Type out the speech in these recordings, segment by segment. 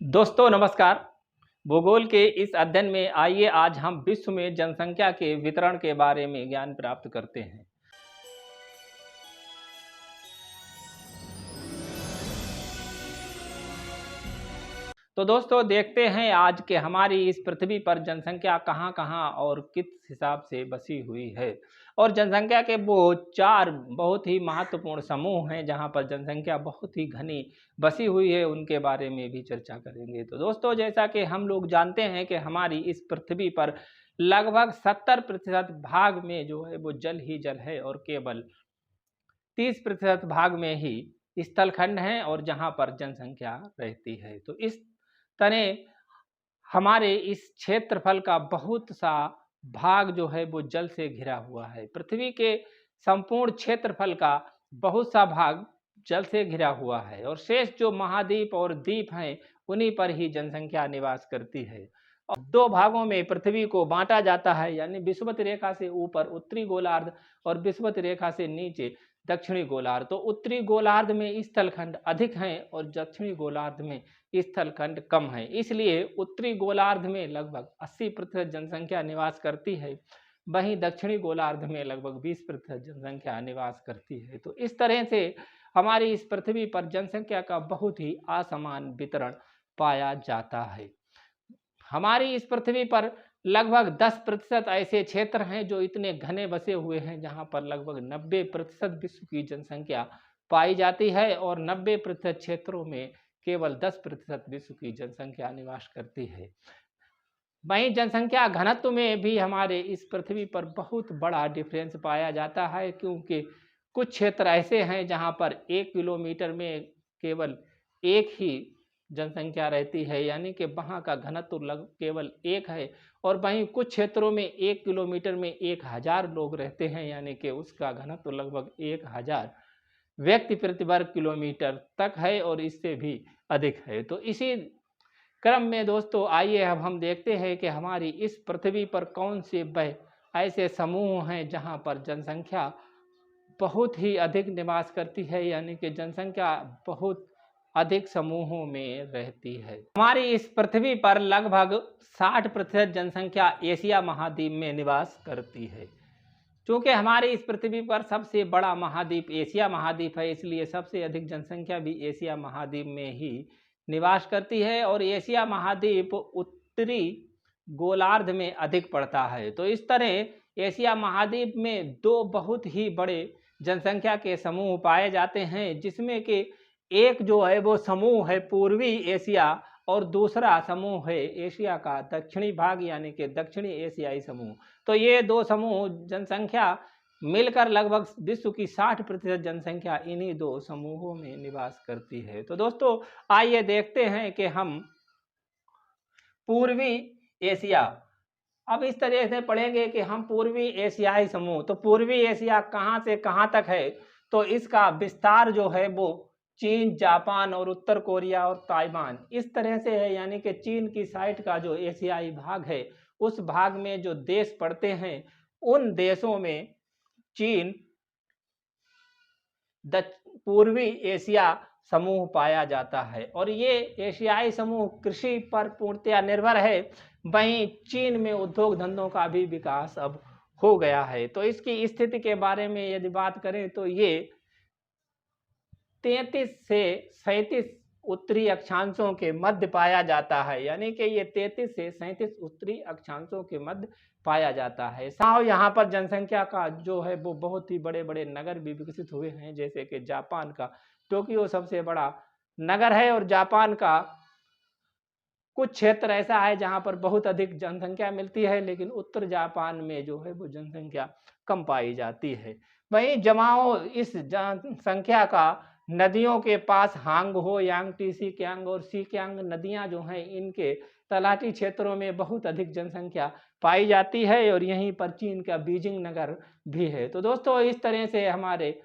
दोस्तों नमस्कार। भूगोल के इस अध्ययन में आइए आज हम विश्व में जनसंख्या के वितरण के बारे में ज्ञान प्राप्त करते हैं। तो दोस्तों देखते हैं आज के हमारी इस पृथ्वी पर जनसंख्या कहाँ-कहाँ और किस हिसाब से बसी हुई है। और जनसंख्या के वो 4 बहुत ही महत्वपूर्ण समूह हैं जहाँ पर जनसंख्या बहुत ही घनी बसी हुई है, उनके बारे में भी चर्चा करेंगे। तो दोस्तों जैसा कि हम लोग जानते हैं कि हमारी इस पृथ्वी पर लगभग 70% भाग में जो है वो जल ही जल है और केवल 30% भाग में ही स्थलखंड हैं और जहाँ पर जनसंख्या रहती है। तो इस तरह हमारे इस क्षेत्रफल का बहुत सा भाग जो है वो जल से घिरा हुआ है। पृथ्वी के संपूर्ण क्षेत्रफल का बहुत सा भाग जल से घिरा हुआ है और शेष जो महाद्वीप और द्वीप हैं उन्हीं पर ही जनसंख्या निवास करती है। और 2 भागों में पृथ्वी को बांटा जाता है, यानी विषुवत रेखा से ऊपर उत्तरी गोलार्ध और विषुवत रेखा से नीचे दक्षिणी गोलार्ध। तो उत्तरी गोलार्ध में स्थलखंड अधिक हैं और दक्षिणी गोलार्ध में स्थलखंड कम है। इसलिए उत्तरी गोलार्ध में लगभग 80% जनसंख्या निवास करती है, वहीं दक्षिणी गोलार्ध में लगभग 20% जनसंख्या निवास करती है। तो इस तरह से हमारी इस पृथ्वी पर जनसंख्या का बहुत ही असमान वितरण पाया जाता है। हमारी इस पृथ्वी पर लगभग 10% ऐसे क्षेत्र हैं जो इतने घने बसे हुए हैं जहां पर लगभग 90% विश्व की जनसंख्या पाई जाती है और 90% क्षेत्रों में केवल 10% विश्व की जनसंख्या निवास करती है। वहीं जनसंख्या घनत्व में भी हमारे इस पृथ्वी पर बहुत बड़ा डिफरेंस पाया जाता है, क्योंकि कुछ क्षेत्र ऐसे हैं जहां पर 1 किलोमीटर में केवल एक ही जनसंख्या रहती है, यानी कि वहाँ का घनत्व केवल 1 है। और वहीं कुछ क्षेत्रों में 1 किलोमीटर में 1000 लोग रहते हैं, यानी कि उसका घनत्व लगभग 1000 व्यक्ति प्रति वर्ग किलोमीटर तक है और इससे भी अधिक है। तो इसी क्रम में दोस्तों आइए अब हम देखते हैं कि हमारी इस पृथ्वी पर कौन से वह ऐसे समूह हैं जहाँ पर जनसंख्या बहुत ही अधिक निवास करती है, यानी कि जनसंख्या बहुत अधिक समूहों में रहती है। हमारी इस पृथ्वी पर लगभग 60% जनसंख्या एशिया महाद्वीप में निवास करती है। चूंकि हमारी इस पृथ्वी पर सबसे बड़ा महाद्वीप एशिया महाद्वीप है, इसलिए सबसे अधिक जनसंख्या भी एशिया महाद्वीप में ही निवास करती है और एशिया महाद्वीप उत्तरी गोलार्ध में अधिक पड़ता है। तो इस तरह एशिया महाद्वीप में 2 बहुत ही बड़े जनसंख्या के समूह पाए जाते हैं, जिसमें कि एक जो है वो समूह है पूर्वी एशिया और दूसरा समूह है एशिया का दक्षिणी भाग, यानी कि दक्षिणी एशियाई समूह। तो ये 2 समूह जनसंख्या मिलकर लगभग विश्व की 60% जनसंख्या इन्हीं 2 समूहों में निवास करती है। तो दोस्तों आइए देखते हैं कि हम पूर्वी एशिया अब इस तरह से पढ़ेंगे कि हम पूर्वी एशियाई समूह, तो पूर्वी एशिया कहाँ से कहाँ तक है, तो इसका विस्तार जो है वो चीन, जापान और उत्तर कोरिया और ताइवान इस तरह से है। यानी कि चीन की साइड का जो एशियाई भाग है उस भाग में जो देश पड़ते हैं उन देशों में चीन पूर्वी एशिया समूह पाया जाता है और ये एशियाई समूह कृषि पर पूर्णतया निर्भर है। वहीं चीन में उद्योग धंधों का भी विकास अब हो गया है। तो इसकी स्थिति के बारे में यदि बात करें तो ये 33 से 37 उत्तरी अक्षांशों के मध्य पाया जाता है, यानी कि ये 33 से 37 उत्तरी अक्षांशों के मध्य पाया जाता है। साथ यहाँ पर जनसंख्या का जो है वो बहुत ही बड़े बड़े नगर भी विकसित हुए हैं, जैसे कि जापान का टोक्यो सबसे बड़ा नगर है और जापान का कुछ क्षेत्र ऐसा है जहाँ पर बहुत अधिक जनसंख्या मिलती है, लेकिन उत्तर जापान में जो है वो जनसंख्या कम पाई जाती है। वहीं जमाओ इस जनसंख्या का नदियों के पास हांग हो, यांगटी, सीकियांग और सीकियांग नदियां जो हैं इनके तलाटी क्षेत्रों में बहुत अधिक जनसंख्या पाई जाती है और यहीं पर चीन का बीजिंग नगर भी है। तो दोस्तों इस तरह से हमारे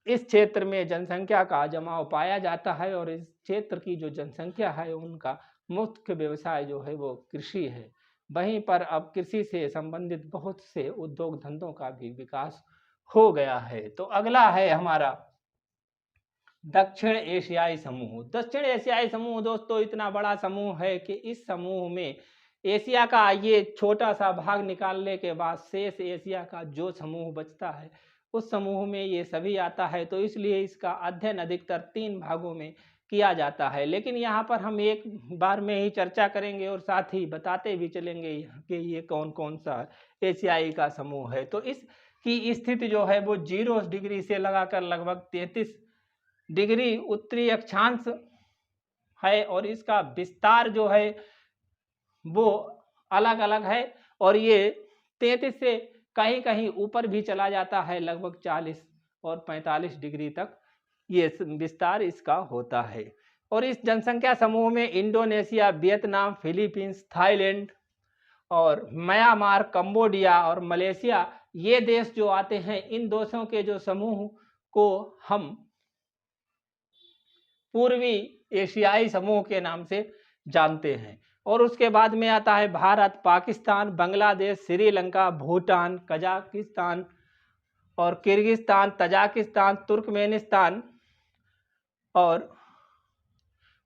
इस क्षेत्र में जनसंख्या का जमाव पाया जाता है और इस क्षेत्र की जो जनसंख्या है उनका मुख्य व्यवसाय जो है वो कृषि है। वहीं पर अब कृषि से संबंधित बहुत से उद्योग धंधों का भी विकास हो गया है। तो अगला है हमारा दक्षिण एशियाई समूह। दक्षिण एशियाई समूह दोस्तों इतना बड़ा समूह है कि इस समूह में एशिया का ये छोटा सा भाग निकालने के बाद शेष एशिया का जो समूह बचता है उस समूह में ये सभी आता है। तो इसलिए इसका अध्ययन अधिकतर 3 भागों में किया जाता है, लेकिन यहाँ पर हम एक बार में ही चर्चा करेंगे और साथ ही बताते भी चलेंगे कि ये कौन कौन सा एशियाई का समूह है। तो इसकी स्थिति जो है वो 0 डिग्री से लगाकर लगभग 33 डिग्री उत्तरी अक्षांश है और इसका विस्तार जो है वो अलग अलग है और ये 33 से कहीं कहीं ऊपर भी चला जाता है, लगभग 40 और 45 डिग्री तक ये विस्तार इसका होता है। और इस जनसंख्या समूह में इंडोनेशिया, वियतनाम, फिलीपींस, थाईलैंड और म्यांमार, कंबोडिया और मलेशिया ये देश जो आते हैं, इन देशों के जो समूह को हम पूर्वी एशियाई समूह के नाम से जानते हैं। और उसके बाद में आता है भारत, पाकिस्तान, बांग्लादेश, श्रीलंका, भूटान, कजाकिस्तान और किर्गिस्तान, तजाकिस्तान, तुर्कमेनिस्तान और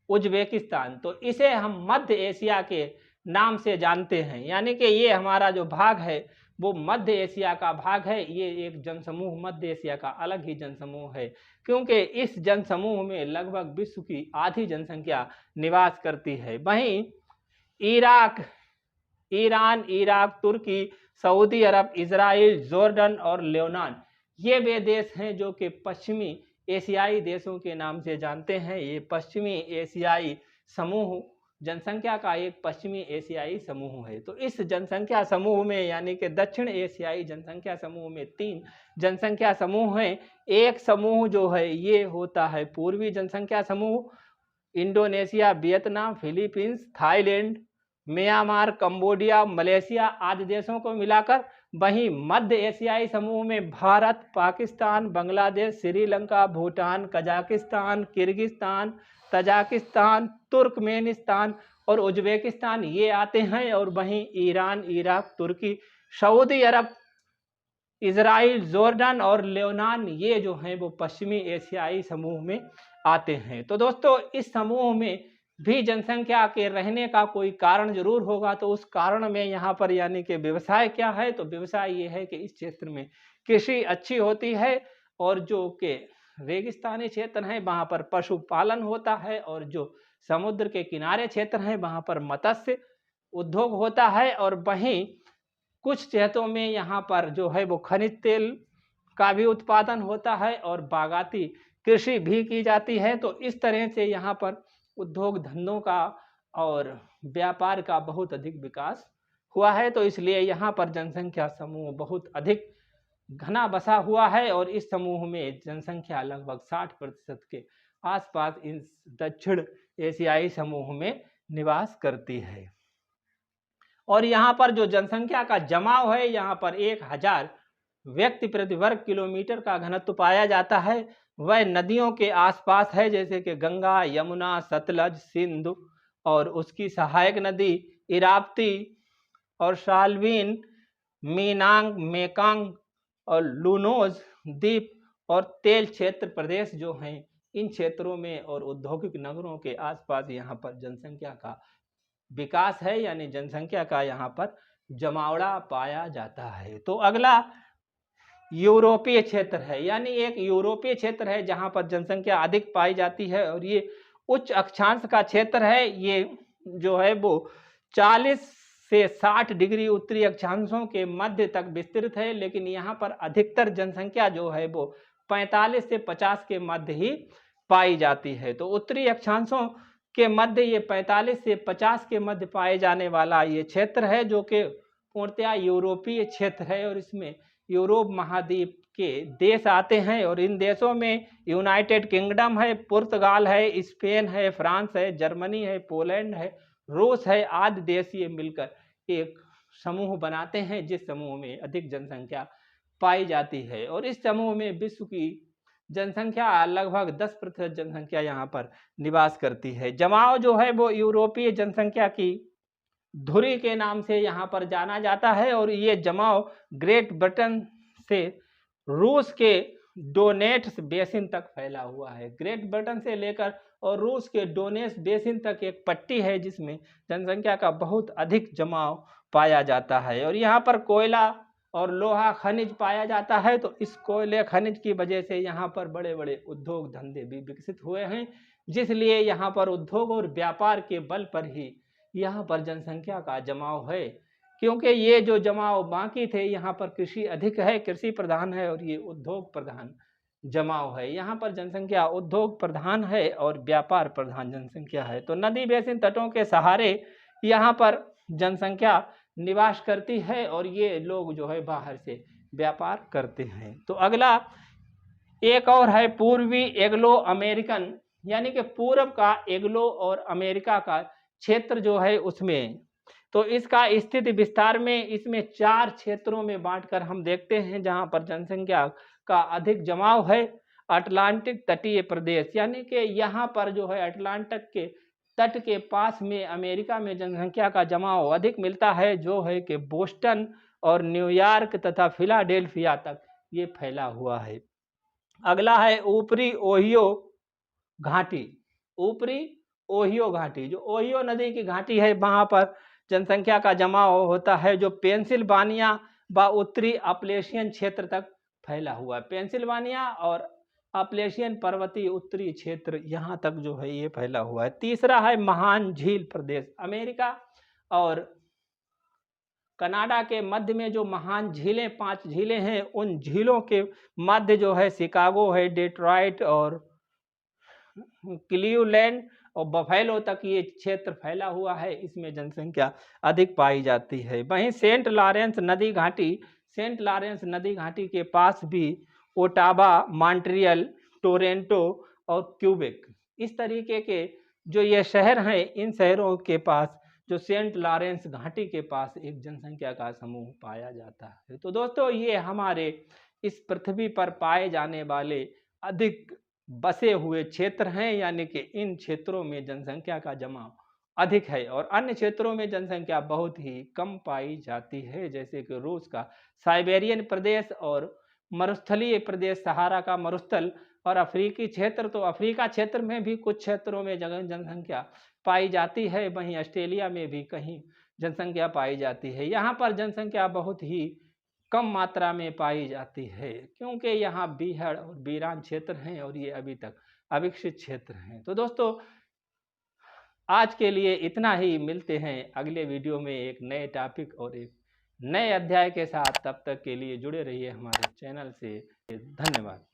उज्बेकिस्तान। तो इसे हम मध्य एशिया के नाम से जानते हैं, यानी कि ये हमारा जो भाग है वो मध्य एशिया का भाग है। ये एक जनसमूह मध्य एशिया का अलग ही जनसमूह है, क्योंकि इस जनसमूह में लगभग विश्व की आधी जनसंख्या निवास करती है। वहीं ईरान, इराक, तुर्की, सऊदी अरब, इजराइल, जॉर्डन और लेबनान ये वे देश हैं जो कि पश्चिमी एशियाई देशों के नाम से जानते हैं। ये पश्चिमी एशियाई समूह जनसंख्या का एक पश्चिमी एशियाई समूह है। तो इस जनसंख्या समूह में यानी कि दक्षिण एशियाई जनसंख्या समूह में 3 जनसंख्या समूह हैं। एक समूह जो है ये होता है पूर्वी जनसंख्या समूह, Indonesia, Vietnam, Philippines, Thailand, Myanmar, Cambodia, Malaysia आदि देशों को मिलाकर। वहीं मध्य एशियाई समूह में Bharat, Pakistan, Bangladesh, Sri Lanka, Bhutan, Kazakhstan, Kyrgyzstan, Tajikistan, Turkmenistan और उज्बेकिस्तान ये आते हैं। और वहीं ईरान, इराक, तुर्की, सऊदी अरब, इजराइल, जॉर्डन और लेबनान ये जो हैं वो पश्चिमी एशियाई समूह में आते हैं। तो दोस्तों इस समूह में भी जनसंख्या के रहने का कोई कारण जरूर होगा। तो उस कारण में यहाँ पर यानी कि व्यवसाय क्या है, तो व्यवसाय ये है कि इस क्षेत्र में कृषि अच्छी होती है और जो कि रेगिस्तानी क्षेत्र है वहाँ पर पशुपालन होता है और जो समुद्र के किनारे क्षेत्र हैं वहाँ पर मत्स्य उद्योग होता है। और वहीं कुछ क्षेत्रों में यहाँ पर जो है वो खनिज तेल का भी उत्पादन होता है और बागाती कृषि भी की जाती है। तो इस तरह से यहाँ पर उद्योग धंधों का और व्यापार का बहुत अधिक विकास हुआ है। तो इसलिए यहाँ पर जनसंख्या समूह बहुत अधिक घना बसा हुआ है और इस समूह में जनसंख्या लगभग 60% के आसपास इन दक्षिण एशियाई समूह में निवास करती है। और यहाँ पर जो जनसंख्या का जमाव है, यहाँ पर 1000 व्यक्ति प्रति वर्ग किलोमीटर का घनत्व पाया जाता है। वह नदियों के आसपास है, जैसे कि गंगा, यमुना, सतलज, सिंधु और उसकी सहायक नदी इरावती और शाल्वीन, मीनांग, मेकांग और लूनोज द्वीप और तेल क्षेत्र प्रदेश जो हैं, इन क्षेत्रों में और औद्योगिक नगरों के आसपास यहाँ पर जनसंख्या का विकास है, यानी जनसंख्या का यहाँ पर जमावड़ा पाया जाता है। तो अगला यूरोपीय क्षेत्र है, यानी एक यूरोपीय क्षेत्र है जहाँ पर जनसंख्या अधिक पाई जाती है और ये उच्च अक्षांश का क्षेत्र है। ये जो है वो 40 से 60 डिग्री उत्तरी अक्षांशों के मध्य तक विस्तृत है, लेकिन यहाँ पर अधिकतर जनसंख्या जो है वो 45 से 50 के मध्य ही पाई जाती है। तो उत्तरी अक्षांशों के मध्य ये 45 से 50 के मध्य पाए जाने वाला ये क्षेत्र है जो कि पूर्णतया यूरोपीय क्षेत्र है और इसमें यूरोप महाद्वीप के देश आते हैं। और इन देशों में यूनाइटेड किंगडम है, पुर्तगाल है, स्पेन है, फ्रांस है, जर्मनी है, पोलैंड है, रूस है आदि देश ये मिलकर एक समूह बनाते हैं जिस समूह में अधिक जनसंख्या पाई जाती है। और इस समूह में विश्व की जनसंख्या लगभग 10% जनसंख्या यहाँ पर निवास करती है। जमाव जो है वो यूरोपीय जनसंख्या की धुरी के नाम से यहाँ पर जाना जाता है और ये जमाव ग्रेट ब्रिटेन से रूस के डोनेट्स बेसिन तक फैला हुआ है। ग्रेट ब्रिटेन से लेकर और रूस के डोनेट्स बेसिन तक एक पट्टी है जिसमें जनसंख्या का बहुत अधिक जमाव पाया जाता है। और यहाँ पर कोयला और लोहा खनिज पाया जाता है, तो इस कोयले खनिज की वजह से यहाँ पर बड़े बड़े उद्योग धंधे भी विकसित हुए हैं, जिसलिए यहाँ पर उद्योग और व्यापार के बल पर ही यहाँ पर जनसंख्या का जमाव है। क्योंकि ये जो जमाव बाकी थे, यहाँ पर कृषि अधिक है, कृषि प्रधान है, और ये उद्योग प्रधान जमाव है। यहाँ पर जनसंख्या उद्योग प्रधान है और व्यापार प्रधान जनसंख्या है। तो नदी बेसिन तटों के सहारे यहाँ पर जनसंख्या निवास करती है और ये लोग जो है बाहर से व्यापार करते हैं। तो अगला एक और है पूर्वी एग्लो अमेरिकन, यानी कि पूर्व का एग्लो और अमेरिका का क्षेत्र जो है उसमें, तो इसका स्थिति विस्तार में इसमें 4 क्षेत्रों में बांटकर हम देखते हैं जहां पर जनसंख्या का अधिक जमाव है। अटलांटिक तटीय प्रदेश, यानी कि यहाँ पर जो है अटलांटिक के तट के पास में अमेरिका में जनसंख्या का जमाव अधिक मिलता है, जो है कि बोस्टन और न्यूयॉर्क तथा फिलाडेल्फिया तक ये फैला हुआ है। अगला है ऊपरी ओहियो घाटी। ऊपरी ओहियो घाटी, जो ओहियो नदी की घाटी है, वहां पर जनसंख्या का जमाव होता है, जो पेंसिल्वानिया व उत्तरी अपलेशियन क्षेत्र तक फैला हुआ है। पेंसिल्वानिया और अपलेशियन पर्वतीय उत्तरी क्षेत्र यहाँ तक जो है ये फैला हुआ है। तीसरा है महान झील प्रदेश। अमेरिका और कनाडा के मध्य में जो महान झीलें 5 झीलें हैं, उन झीलों के मध्य जो है शिकागो है, डेट्रॉइट और क्लीवलैंड और बफेलो तक ये क्षेत्र फैला हुआ है, इसमें जनसंख्या अधिक पाई जाती है। वहीं सेंट लॉरेंस नदी घाटी के पास भी ओटावा, मॉन्ट्रियल, टोरंटो और क्यूबेक, इस तरीके के जो ये शहर हैं, इन शहरों के पास जो सेंट लॉरेंस घाटी के पास एक जनसंख्या का समूह पाया जाता है। तो दोस्तों, ये हमारे इस पृथ्वी पर पाए जाने वाले अधिक बसे हुए क्षेत्र हैं, यानी कि इन क्षेत्रों में जनसंख्या का जमाव अधिक है और अन्य क्षेत्रों में जनसंख्या बहुत ही कम पाई जाती है, जैसे कि रूस का साइबेरियन प्रदेश और मरुस्थलीय प्रदेश, सहारा का मरुस्थल और अफ्रीकी क्षेत्र। तो अफ्रीका क्षेत्र में भी कुछ क्षेत्रों में जनसंख्या पाई जाती है, वहीं ऑस्ट्रेलिया में भी कहीं जनसंख्या पाई जाती है। यहाँ पर जनसंख्या बहुत ही कम मात्रा में पाई जाती है, क्योंकि यहाँ बीहड़ और बीरान क्षेत्र हैं और ये अभी तक अविकसित क्षेत्र हैं। तो दोस्तों, आज के लिए इतना ही। मिलते हैं अगले वीडियो में एक नए टॉपिक और एक नए अध्याय के साथ। तब तक के लिए जुड़े रहिए हमारे चैनल से। धन्यवाद।